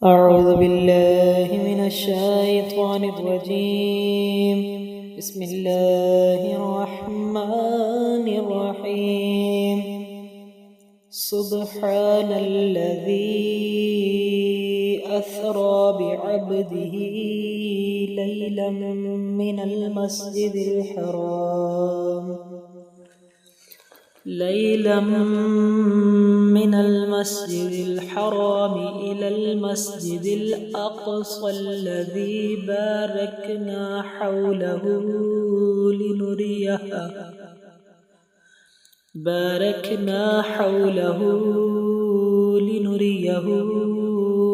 أعوذ بالله من الشيطان الرجيم. بسم الله الرحمن الرحيم. سبحان الذي أسرى بعبده ليلا من المسجد الحرام إلى المسجد الأقصى الذي باركنا حوله لنريه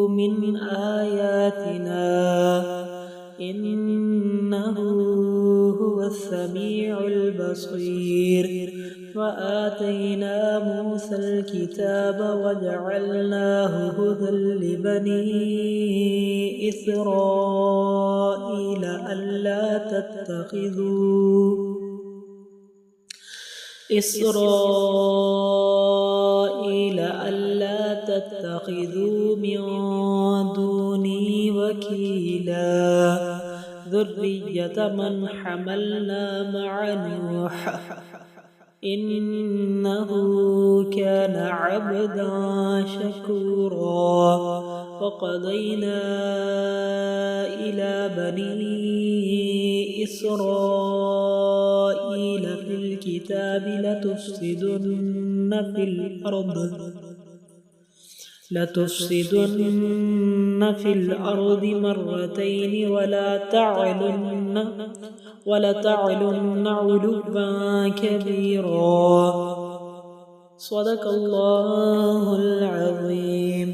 من آياتنا إنه هو السميع البصير. وآتينا موسى الكتاب وجعلناه هدى لبني إسرائيل ألا تتخذوا من دوني وكيلا ذرية من حملنا مع نوح إنه كان عبدا شكورا. وقضينا إلى بني إسرائيل في الكتاب لتفسدن في الأرض مرتين ولتعلن علوا كبيرا. صدق الله العظيم.